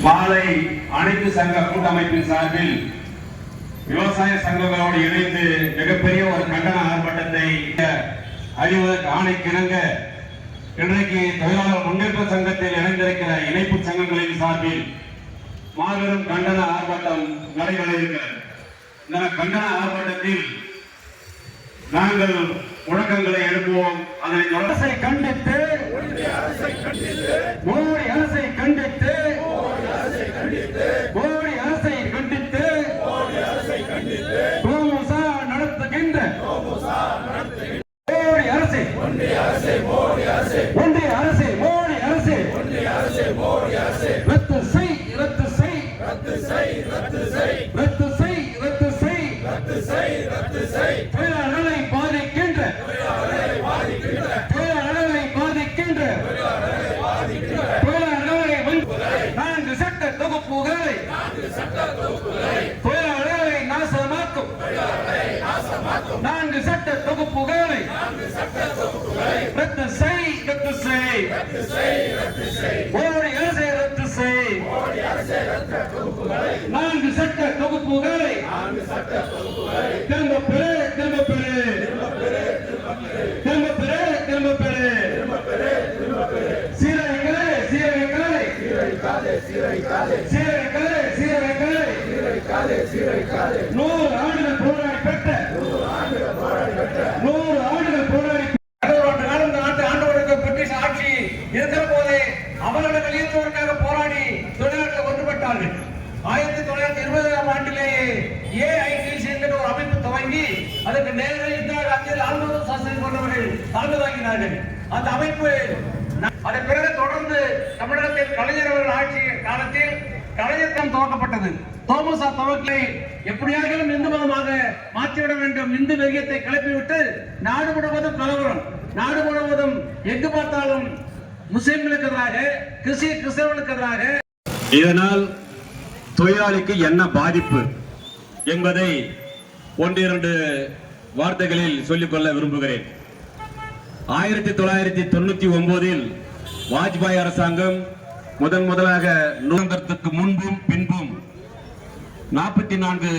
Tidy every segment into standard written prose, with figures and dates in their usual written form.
மாலை அனைத்து சங்க கூட்டமைப்பின் சார்பில் விவசாய சங்கங்களோடு இணைந்து மிகப்பெரிய ஒரு கண்டன ஆர்ப்பாட்டத்தை அறிவதற்கு ஆணைக்கிணங்க இன்றைக்கு தொழிலாளர் முன்னேற்ற சங்கத்தில் இணைந்திருக்கிற இணைப்பு சங்கங்களின் சார்பில் மாபெரும் கண்டன ஆர்ப்பாட்டம் நடைபெற இருக்கிறது. இந்த கண்டன ஆர்ப்பாட்டத்தில் நாங்கள் முழக்கங்களை எழுப்புவோம். அதனை அரசை கண்டித்து மோடி அரசை கண்டித்து மோடி அரசை கண்டித்து நடத்துகின்ற மோடி அரசை ஒன்றிய அரசை மோடி அரசை ரத்து செய் தொழிலாளர்களை பாதிக்கின்ற நான்கு சட்ட தொகுப்புகளை தொழிலாளர்களை நாசமாக்கும் நான்கு சட்ட தொகுப்புகளை ரத்து செய் மோடி அரசை ரத்து செய் நான்கு சட்ட தொகுப்புகளை திரும்ப பெறு சீரழிக்காதே 100 ஆண்டுகள் போராடி பெற்ற 100 ஆண்டுகள் போராடி இந்த நாட்டு ஆண்டவருக்கு பிரிட்டிஷ் ஆட்சி இருக்கிற போதே அவர்கள் வெளியேற்றுவதற்காக போராடி தொழிலாளர்கள் ஒன்றுபட்டார்கள். 1920ஆம் ஆண்டிலேயே ஏஐடிசி என்கிற ஒரு அமைப்பு துவங்கி அதற்கு நேரடியாக லால்பகதூர் சாஸ்திரி போன்றவர்கள் தலைமை தாங்கினார்கள். அந்த அமைப்பு அதன் பிறகு தொடர்ந்து தமிழகத்தில் கலைஞர் அவர்கள் ஆட்சி காலத்தில் கலைஞர் துவக்கப்பட்டது. தோமசா துவக்கலை எப்படியாகிலும் இந்து மதமாக மாற்றிவிட வேண்டும், இந்து வெறியத்தை கிளப்பிவிட்டு நாடு முழுவதும் கலவரம், நாடு முழுவதும் எங்கு பார்த்தாலும் முஸ்லிம்களுக்கு எதிராக கிறிஸ்தவர்களுக்கு எதிராக. இதனால் தொழிலாளிக்கு என்ன பாதிப்பு என்பதை ஒன்றிரண்டு வார்த்தைகளில் சொல்லிக்கொள்ள விரும்புகிறேன். 1999 வாஜ்பாய் அரசாங்கம் முதலாக நுகர்ந்ததற்கு முன்பும் பின்பும் 44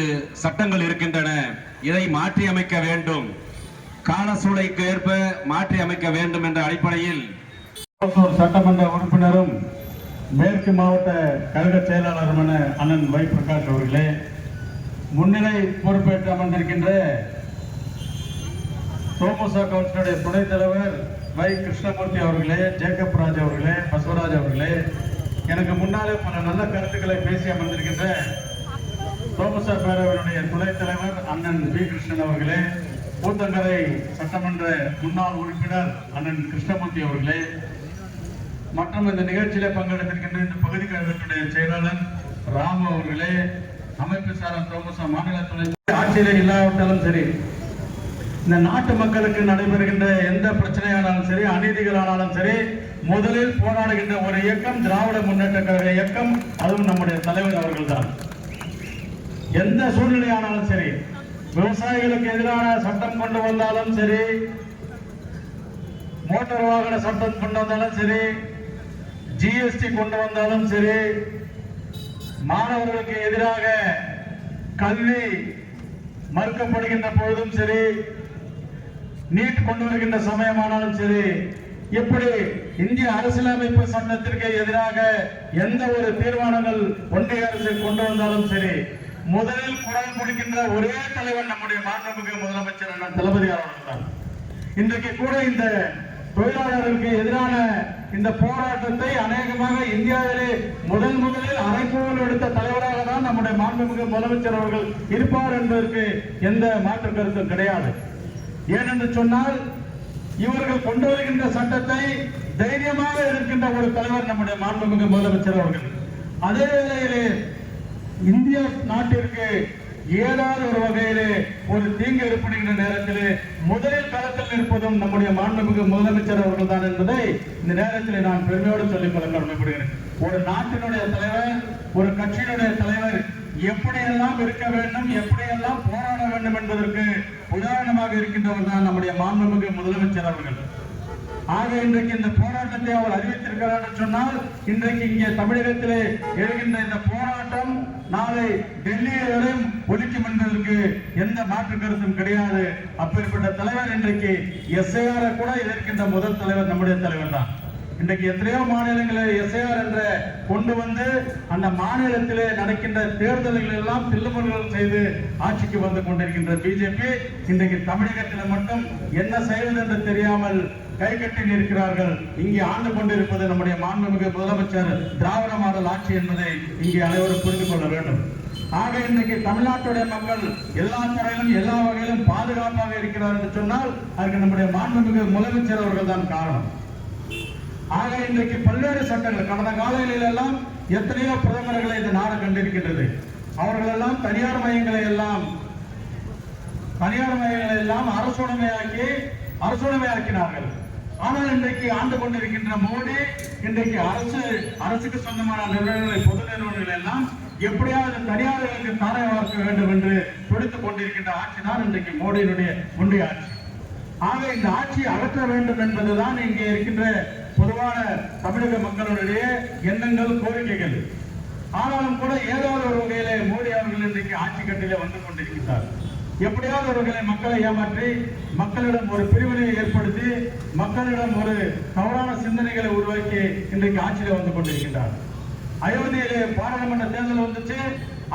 சட்டங்கள் இருக்கின்றன. இதை மாற்றி அமைக்க வேண்டும், கால சூழலுக்கு ஏற்ப மாற்றி அமைக்க வேண்டும் என்ற அடிப்படையில் சட்டமன்ற உறுப்பினரும் மேற்கு மாவட்ட கழக செயலாளருமான அண்ணன் வை பிரகாஷ் அவர்களே, முன்னிலை பொறுப்பேற்று அமர்ந்திருக்கின்ற சோமசா கவுன்சிலுடைய துணைத் தலைவர் வை கிருஷ்ணமூர்த்தி அவர்களே, ஜேக்கப் ராஜ் அவர்களே, பசவராஜ் அவர்களே, எனக்கு முன்னாலே பல நல்ல கருத்துக்களை பேசி அமர்ந்திருக்கின்ற சோமசா பேரவையினுடைய துணைத் தலைவர் அண்ணன் பி கிருஷ்ணன் அவர்களே, ஊத்தங்கரை சட்டமன்ற முன்னாள் உறுப்பினர் அண்ணன் கிருஷ்ணமூர்த்தி அவர்களே, மற்றும் இந்த நிகழ்ச்சியில பங்கெடுத்திருக்கின்ற இந்த பகுதி கழகத்துடைய செயலாளர் ராமு அவர்களே, அமைப்பு சாரா சோமசா மாநில துணை ஆட்சியிலே இல்லாவிட்டாலும் சரி, இந்த நாட்டு மக்களுக்கு நடைபெறுகின்ற எந்த பிரச்சனையானாலும் சரி, அநீதிகளானாலும் சரி, முதலில் போராடுகின்ற ஒரு இயக்கம் திராவிட முன்னேற்ற கழக இயக்கம். அதுவும் நம்முடைய தலைவர் அவர்கள் தான். எந்த சூழ்நிலையானாலும் சரி, விவசாயிகளுக்கு எதிரான சட்டம் கொண்டு வந்தாலும் சரி, மோட்டார் வாகன சட்டம் கொண்டு வந்தாலும் சரி, ஜிஎஸ்டி கொண்டு வந்தாலும் சரி, மாணவர்களுக்கு எதிராக கல்வி மறுக்கப்படுகின்ற பொழுதும் சரி, நீட் கொண்டு வருகின்ற சமயமானாலும் சரி, இப்படி இந்திய அரசியலமைப்பு சட்டத்திற்கு எதிராக எந்த ஒரு தீர்மானங்கள் ஒன்றிய அரசு கொண்டு வந்தாலும் சரி, முதலில் குரல் கொடுக்கின்ற ஒரே தலைவர் நம்முடைய மாண்புமிகு முதலமைச்சர் அண்ணன் தளபதி அவர்கள் தான். இன்றைக்கு கூட இந்த தொழிலாளர்களுக்கு எதிரான இந்த போராட்டத்தை அநேகமாக இந்தியாவிலே முதலில் அரைக்கோவல் எடுத்த தலைவராக தான் நம்முடைய மாண்புமிகு முதலமைச்சர் அவர்கள் இருப்பார் என்பதற்கு எந்த மாற்று கருத்தும் கிடையாது. ஏனென்று சொன்னால், இவர்கள் கொண்டு வருகின்ற சட்டத்தை தைரியமாக இருக்கின்ற ஒரு தலைவர் நம்முடைய மாண்புமிகு முதலமைச்சர் அவர்கள். அதே வேளையிலே இந்திய நாட்டிற்கு ஏதாவது ஒரு வகையிலே ஒரு தீங்கு ஏற்படுகின்ற நேரத்திலே முதலில் களத்தில் இருப்பதும் நம்முடைய மாண்புமிகு முதலமைச்சர் அவர்கள் தான் என்பதை இந்த நேரத்தில் நான் பெருமையோடு சொல்லிக்கொள்ள கடமைப்படுகிறேன். ஒரு நாட்டினுடைய தலைவர், ஒரு கட்சியினுடைய தலைவர் எப்படியெல்லாம் இருக்க வேண்டும், எப்படியெல்லாம் போராட வேண்டும் என்பதற்கு உதாரணமாக இருக்கின்றவர் தான் நம்முடைய மாண்புமிகு முதலமைச்சர் அவர்கள். ஆக இன்றைக்கு இந்த போராட்டத்தை அவர் அறிவித்திருக்கிறார் என்று சொன்னால் இன்றைக்கு இங்கே தமிழகத்திலே எழுகின்ற இந்த போராட்டம் நாளை டெல்லியிலும் ஒலிக்கும் என்பதற்கு எந்த மாற்று கருத்தும் கிடையாது. அப்பேற்பட்ட தலைவர் இன்றைக்கு எஸ்ஐஆர் கூட எதிர்க்கின்ற முதல் தலைவர் நம்முடைய தலைவர் தான். இன்றைக்கு எத்தனையோ மாநிலங்களில் எஸ்ஐஆர் என்ற கொண்டு வந்து அந்த மாநிலத்திலே நடக்கின்ற தேர்தல்கள் எல்லாம் தில்லுமுல்கள் செய்து ஆட்சிக்கு வந்து கொண்டிருக்கின்ற பிஜேபி இன்றைக்கு தமிழகத்தில் மட்டும் என்ன செய்வது என்று தெரியாமல் கை கட்டி நிற்கிறார்கள். இங்கே ஆண்டு கொண்டிருப்பது நம்முடைய மாண்புமிகு முதலமைச்சர் திராவிட மாடல் ஆட்சி என்பதை இங்கே அனைவரும் புரிந்து கொள்ள வேண்டும். ஆக இன்றைக்கு தமிழ்நாட்டுடைய மக்கள் எல்லா துறையிலும் எல்லா வகையிலும் பாதுகாப்பாக இருக்கிறார் என்று சொன்னால் அதுக்கு நம்முடைய மாண்புமிகு முதலமைச்சர் அவர்கள் தான் காரணம். ஆக இன்றைக்கு பல்வேறு சட்டங்கள் கடந்த காலங்களில் எல்லாம் எத்தனையோ பிரதமர்களை இந்த நாடு கண்டிருக்கின்றது. அவர்கள் எல்லாம் தனியார் மையங்களை எல்லாம் அரசுடைமையாக்கினார்கள். ஆனால் இன்றைக்கு ஆண்டு கொண்டிருக்கின்ற மோடி இன்றைக்கு அரசுக்கு சொந்தமான நிறுவனங்களை பொது நிறுவனங்கள் எல்லாம் எப்படியாவது தனியார்களுக்கு தாரை வார்க்க வேண்டும் என்று துடித்துக் கொண்டிருக்கின்ற ஆட்சி தான் இன்றைக்கு மோடியினுடைய ஒன்றிய ஆட்சி. ஆக இந்த ஆட்சியை அகற்ற வேண்டும் என்பதுதான் இங்கே இருக்கின்ற பொதுவான தமிழக மக்களுடைய எண்ணங்கள், கோரிக்கைகள். ஆனாலும் கூட ஏதாவது ஒரு வகையிலே மோடி அவர்கள் இன்றைக்கு ஆட்சி கட்டிலே வந்து கொண்டிருக்கிறார். எப்படியாவது ஒரு வகையில மக்களை ஏமாற்றி மக்களிடம் ஒரு பிரிவினையை ஏற்படுத்தி மக்களிடம் ஒரு தவறான சிந்தனைகளை உருவாக்கி இன்றைக்கு ஆட்சியில வந்து கொண்டிருக்கின்றார். அயோத்தியிலே பாராளுமன்ற தேர்தல் வந்துச்சு.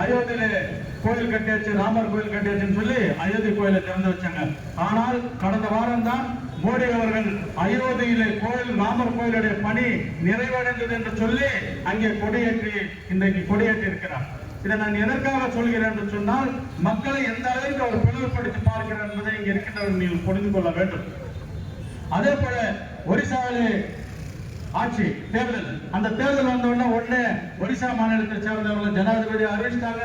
அயோத்தியிலே கோயில் கட்டியாச்சு, ராமர் கோயில் கட்டியாச்சுன்னு சொல்லி அயோத்தி கோயிலை திறந்து வச்சாங்க. ஆனால் கடந்த வாரம் தான் மோடி அவர்கள் அயோத்தியிலே கோயில் ராமர் கோயிலுடைய பணி நிறைவடைந்தது என்று சொல்லி அங்கே இன்றைக்கு கொடியேற்றி இருக்கிறார். இதை நான் எதற்காக சொல்கிறேன் என்று சொன்னால் மக்களை எந்த அளவுக்கு அவர் பிளவுபடுத்தி பார்க்கிறார் என்பதை இங்கே இருக்கின்றவர்கள் நீங்கள் புரிந்து கொள்ள வேண்டும். அதே போல ஒரிசாவிலே ஆட்சி தேர்தல், அந்த தேர்தல் உடனே ஒரிசா மாநிலத்தை சேர்ந்தவர்கள் ஜனாதிபதி அறிவிச்சிட்டாங்க.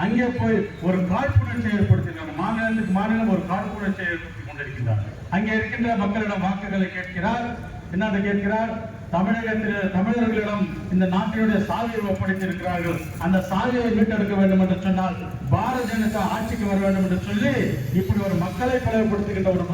அங்கே போய் ஒரு காழ்ப்புணர்ச்சி ஏற்படுத்தினாங்க. மாநிலத்துக்கு மாநிலம் ஒரு காழ்ப்புணர்ச்சி ஏற்படுத்தி கொண்டிருக்கிறார். அங்கே இருக்கின்ற மக்களிடம் வாக்குகளை கேட்கிறார். என்ன கேட்கிறார்? தமிழர்களிடம் இந்த நாட்டினுடைய சாவியை ஒப்படைத்திருக்கிறார்கள், அந்த சாவியை மீட்டெடுக்க வேண்டும் என்று சொன்னால் பாரதிய ஜனதா ஆட்சிக்கு வர வேண்டும் என்று சொல்லி இப்படி ஒரு மக்களை பிளவுபடுத்துகின்ற ஒரு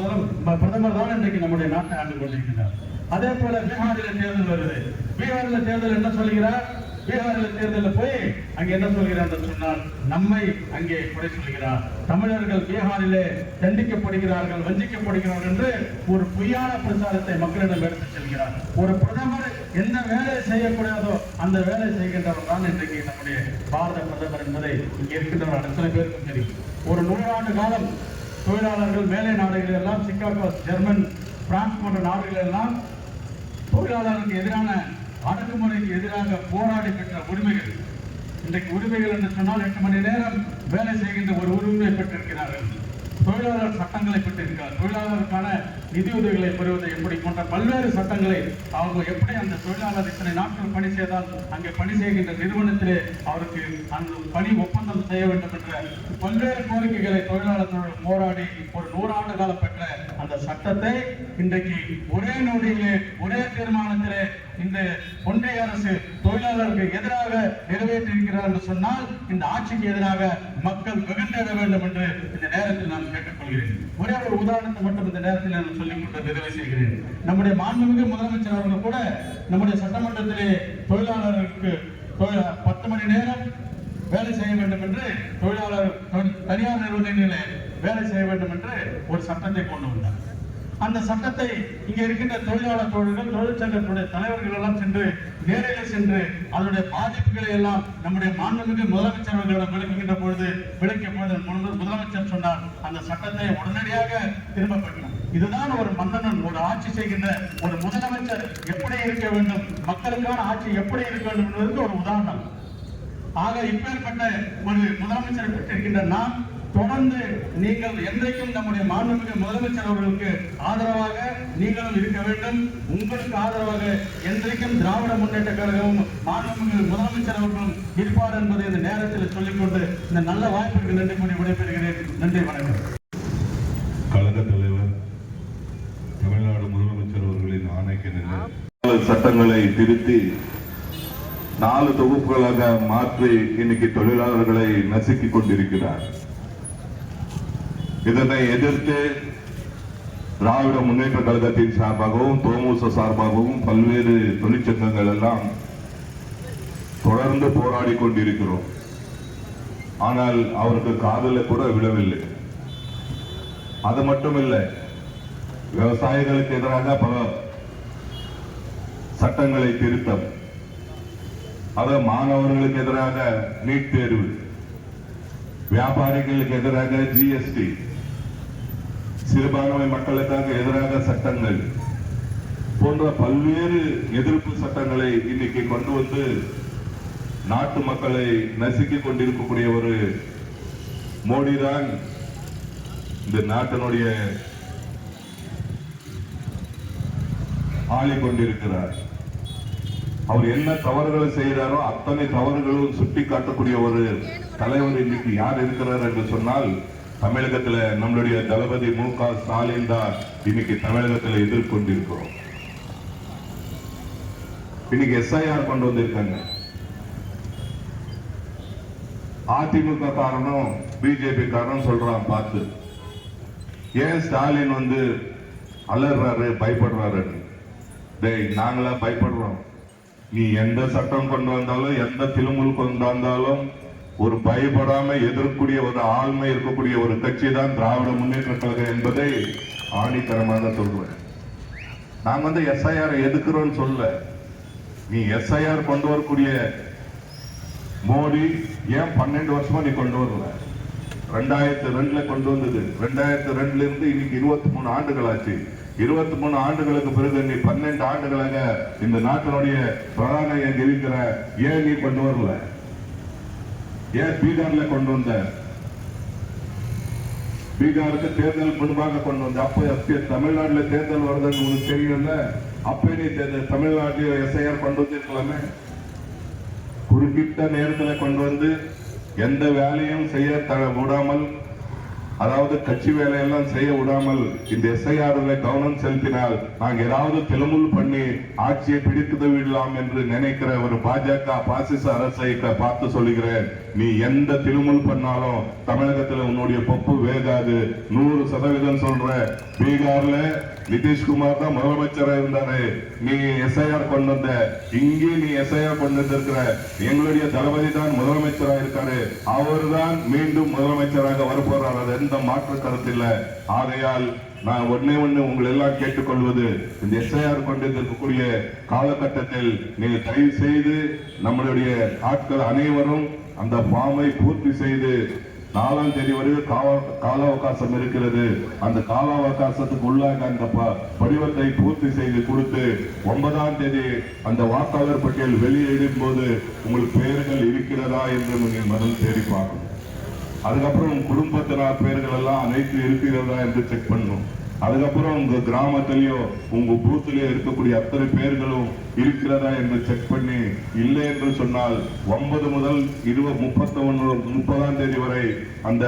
பிரதமர் தான் இன்றைக்கு நம்முடைய நாட்டை ஆண்டு கொண்டிருக்கிறார். அதே போல பீகாரில் தேர்தல் வருது. பீகாரில் தேர்தல் என்ன சொல்கிறார்? பீகாரில் தேர்தலில் போய் அங்கே என்ன சொல்கிறார் என்று சொன்னால் நம்மை அங்கே குறை சொல்கிறார். தமிழர்கள் பீகாரிலே தண்டிக்கப்படுகிறார்கள், வஞ்சிக்கப்படுகிறார்கள் என்று ஒரு பொய்யான பிரச்சாரத்தை மக்களிடம் எடுத்து செல்கிறார். ஒரு பிரதமர் எந்த வேலை செய்யக்கூடாதோ அந்த வேலை செய்கின்றவர் தான் இன்றைக்கு நம்முடைய பாரத பிரதமர் என்பதை இங்கே இருக்கின்றவர் அத்தனை பேருக்கும் தெரியும். ஒரு 100 ஆண்டு காலம் தொழிலாளர்கள் மேலை நாடுகளில் எல்லாம், சிகாகோ, ஜெர்மன், பிரான்ஸ் போன்ற நாடுகள் எல்லாம் தொழிலாளர்களுக்கு எதிரான அடக்குமுறைக்கு எதிராக போராடி பெற்ற உரிமைகள். இன்றைக்கு உரிமைகள் என்று சொன்னால் 8 மணி நேரம் வேலை செய்கின்ற ஒரு உரிமையை பெற்றிருக்கிறார்கள். தொழிலாளர் சட்டங்களை பெற்றிருக்கிறார். தொழிலாளருக்கான நிதியுதவிகளை பெறுவதை எப்படி போன்ற பல்வேறு சட்டங்களை அவங்க எப்படி அந்த தொழிலாளர் இத்தனை நாட்கள் பணி செய்தால் அங்கே பணி செய்கின்ற நிறுவனத்திலே அவருக்கு அந்த பணி ஒப்பந்தம் செய்ய வேண்டும் என்ற பல்வேறு கோரிக்கைகளை தொழிலாளர்கள் போராடி ஒரு 100 ஆண்டு காலம் பெற்ற அந்த சட்டத்தை இன்றைக்கு ஒரே நொடியிலே ஒரே தீர்மானத்திலே இந்த ஒன்றிய அரசு தொழிலாளருக்கு எதிராக நிறைவேற்றியிருக்கிறார் என்று சொன்னால் இந்த ஆட்சிக்கு எதிராக மக்கள் வெகுண்டெழ வேண்டும் என்று இந்த நேரத்தில் நான் கேட்டுக்கொள்கிறேன். ஒரே ஒரு உதாரணத்தை மட்டும் இந்த நேரத்தில் நான் சொல்லிக் கொண்டு நிறைவு செய்கிறேன். நம்முடைய மாண்புமிகு முதலமைச்சர் அவர்கள் கூட நம்முடைய சட்டமன்றத்திலே தொழிலாளர்களுக்கு 10 மணி நேரம் வேலை செய்ய வேண்டும் என்று தொழிலாளர் தனியார் நிறுவனங்களிலே வேலை செய்ய வேண்டும் என்று ஒரு சட்டத்தை கொண்டு வந்தார். அந்த சட்டத்தை இங்க இருக்கின்ற தொழிலாளர் தொழிற்சங்கத்துடைய தலைவர்கள் எல்லாம் நேரில் சென்று அதனுடைய பாதிப்புகளை எல்லாம் நம்முடைய மாண்புமிகு முதலமைச்சர் அவர்களிடம் விளக்குகின்ற பொழுது முதலமைச்சர் சொன்னார் அந்த சட்டத்தை உடனடியாக திரும்ப பெறணும். இதுதான் ஒரு மன்னன், ஒரு ஆட்சி செய்கின்ற ஒரு முதலமைச்சர் எப்படி இருக்க வேண்டும், மக்களுக்கான ஆட்சி எப்படி இருக்க வேண்டும் என்பதற்கு ஒரு உதாரணம். ஆக இப்பேற்பட்ட ஒரு முதலமைச்சரை பெற்றிருக்கின்ற நாம் தொடர்ந்து நீங்கள் என்றைக்கும் நம்முடைய மாண்புமிகு முதலமைச்சர் அவர்களுக்கு ஆதரவாக நீங்களும் இருக்க வேண்டும். உங்களுக்கு ஆதரவாக என்றைக்கும் திராவிட முன்னேற்ற கழகமும் மாண்புமிகு முதலமைச்சர் அவர்களும் இருப்பார் என்பதை இந்த நேரத்தில் சொல்லிக்கொண்டு இந்த நல்ல வாய்ப்புக்கு நன்றி கூறி விடைபெறுகிறேன். நன்றி, வணக்கம். கழக தலைவர் தமிழ்நாடு முதலமைச்சர் அவர்களின் ஆணைக்கு சட்டங்களை திருத்தி 4 தொகுப்புகளாக மாற்றி இன்னைக்கு தொழிலாளர்களை நசுக்கிக் கொண்டிருக்கிறார். இதனை எதிர்த்து திராவிட முன்னேற்ற கழகத்தின் சார்பாகவும் தோமுச சார்பாகவும் பல்வேறு தொழிற்சங்கங்கள் எல்லாம் தொடர்ந்து போராடி கொண்டிருக்கிறோம். ஆனால் அவருக்கு காதல கூட விழவில்லை. அது மட்டுமில்லை, விவசாயிகளுக்கு எதிராக பல சட்டங்களை திருத்தம், அத மாணவர்களுக்கு எதிராக நீட் தேர்வு, வியாபாரிகளுக்கு எதிராக ஜிஎஸ்டி, சிறுபான்மை மக்களுக்காக எதிராக சட்டங்கள் போன்ற பல்வேறு எதிர்ப்பு சட்டங்களை இன்னைக்கு கொண்டு வந்து நாட்டு மக்களை நசுக்கிக் கொண்டிருக்கக்கூடிய ஒரு மோடி தான் இந்த நாட்டினுடைய ஆளி கொண்டிருக்கிறார். அவர் என்ன தவறுகளை செய்கிறாரோ அத்தனை தவறுகளும் சுட்டி காட்டக்கூடிய ஒரு தலைவர் இன்னைக்கு யார் இருக்கிறார் என்று சொன்னால் தமிழகத்தில் நம்மளுடைய தளபதி மு.க. ஸ்டாலின் தான் இன்னைக்கு தமிழகத்தில் எதிர்கொண்டிருக்கிறோம். இன்னைக்கு எஸ்ஐஆர் கொண்டு வந்திருக்காங்க. அதிமுக காரணம் பிஜேபி காரணம் சொல்றான் பார்த்து. ஏன் ஸ்டாலின் வந்து அலறாரு, பயப்படுறாரு? நாங்களா பயப்படுறோம்? நீ எந்த சட்டம் கொண்டு வந்தாலும் எந்த திலுமுல் கொண்டு வந்தாலும் ஒரு பயப்படாம எதிர்க்கூடிய ஒரு ஆளுமை இருக்கக்கூடிய ஒரு கட்சி தான் திராவிட முன்னேற்ற கழகம் என்பதை ஆணித்தரமாக சொல்றேன். நாங்க வந்து எஸ்ஐஆர் எதுக்குறோம் சொல்ல. நீ எஸ்ஐஆர் கொண்டு வரக்கூடிய மோடி ஏன் 12 வருஷமா நீ கொண்டு வரல? 2002 கொண்டு வந்தது. 2002 இருந்து இன்னைக்கு 23 ஆண்டுகள் ஆச்சு. 23 ஆண்டுகளுக்கு பிறகு நீ 12 ஆண்டுகளாக இந்த நாட்டினுடைய பிரதான இருக்கிற. ஏன் நீ கொண்டு வரல? ஏன் பீகார்ல கொண்டு வந்த? பீகாருக்கு தேர்தல் முன்பாக கொண்டு வந்த. அப்ப தமிழ்நாட்டுல தேர்தல் வருதுன்னு உனக்கு தெரியல. அப்ப நீ தமிழ்நாட்டில் எஸ்ஐஆர் கொண்டு வந்திருக்கலாமே. குறிப்பிட்ட நேரத்தில் கொண்டு வந்து எந்த வேலையும் செய்ய விடாமல், அதாவது கட்சி வேலையெல்லாம் செய்ய விடாமல் இந்த எஸ்ஐஆர் கவனம் செலுத்தினால் நாங்க ஏதாவது திலுமுல் பண்ணி ஆட்சியை பிடித்து விடலாம் என்று நினைக்கிற ஒரு பாஜக பாசிச அரசை பார்த்து சொல்லுகிறேன். நீ எந்த திலுமுல் பண்ணாலும் தமிழகத்தில் உன்னுடைய பப்பு வேகாது. 100% சொல்ற. பீகார்ல நிதிஷ்குமார் தான் முதலமைச்சராக இருந்தாரு. நீ எஸ்ஐஆர் கொண்டு வந்த. இங்கே நீ எஸ்ஐஆர் கொண்டு வந்திருக்கிற. எங்களுடைய தளபதி தான் முதலமைச்சராக இருக்காரு. அவர் தான் மீண்டும் முதலமைச்சராக வரப்போறார். அது எந்த மாற்று கருத்து இல்லை. ஆகையால் நான் ஒன்னே உங்களை எல்லாம் கேட்டுக்கொள்வது, இந்த எஸ்ஐஆர் கொண்டு இருக்கக்கூடிய காலகட்டத்தில் நீங்க தயவு செய்து நம்மளுடைய ஆட்கள் அனைவரும் அந்த ஃபார்மை பூர்த்தி செய்து 4ஆம் தேதி வரை கால அவகாசம் இருக்கிறது. அந்த கால அவகாசத்துக்கு உள்ளாக அந்த படிவத்தை பூர்த்தி செய்து கொடுத்து 9ஆம் தேதி அந்த வாக்காளர் பட்டியல் வெளியிடும் போது உங்களுக்கு பெயர்கள் இருக்கிறதா என்று நீங்கள் முதல் தேடி பார்க்கணும். அதுக்கப்புறம் குடும்பத்தினர் பெயர்கள் எல்லாம் அனைத்து இருக்கிறதா என்று செக் பண்ணணும். அதுக்கப்புறம் உங்க கிராமத்திலேயோ உங்க பூத்திலேயோ இருக்கக்கூடிய அத்தனை பேர்களும் இருக்கிறதா என்று செக் பண்ணி இல்லை என்று சொன்னால் 9 முதல் 30ஆம் தேதி வரை அந்த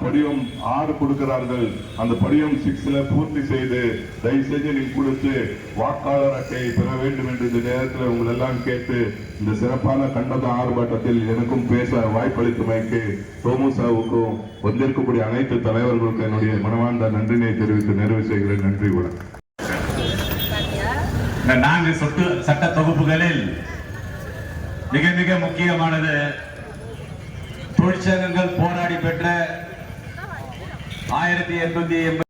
படிவம் 6 கொடுக்கிறார்கள். அந்த படிவம் 6ல பூர்த்தி செய்து தயவு செஞ்சு நீங்க கொடுத்து வாக்காளர் அட்டையை பெற வேண்டும் என்று இந்த நேரத்தில் உங்களை எல்லாம் கேட்டு இந்த சிறப்பான கண்டன ஆர்ப்பாட்டத்தில் எனக்கும் பேச வாய்ப்பளித்தமைக்கு தோமுசாவுக்கும் வந்திருக்கக்கூடிய அனைத்து தலைவர்களுக்கும் என்னுடைய மனமார்ந்த நன்றினை தெரிவித்து நிறைவு செய்கிறேன். நன்றி, வணக்கம். இந்த 4 சட்ட தொகுப்புகளில் மிக மிக முக்கியமானது தொழிற்சங்கங்கள் போராடி பெற்ற 1880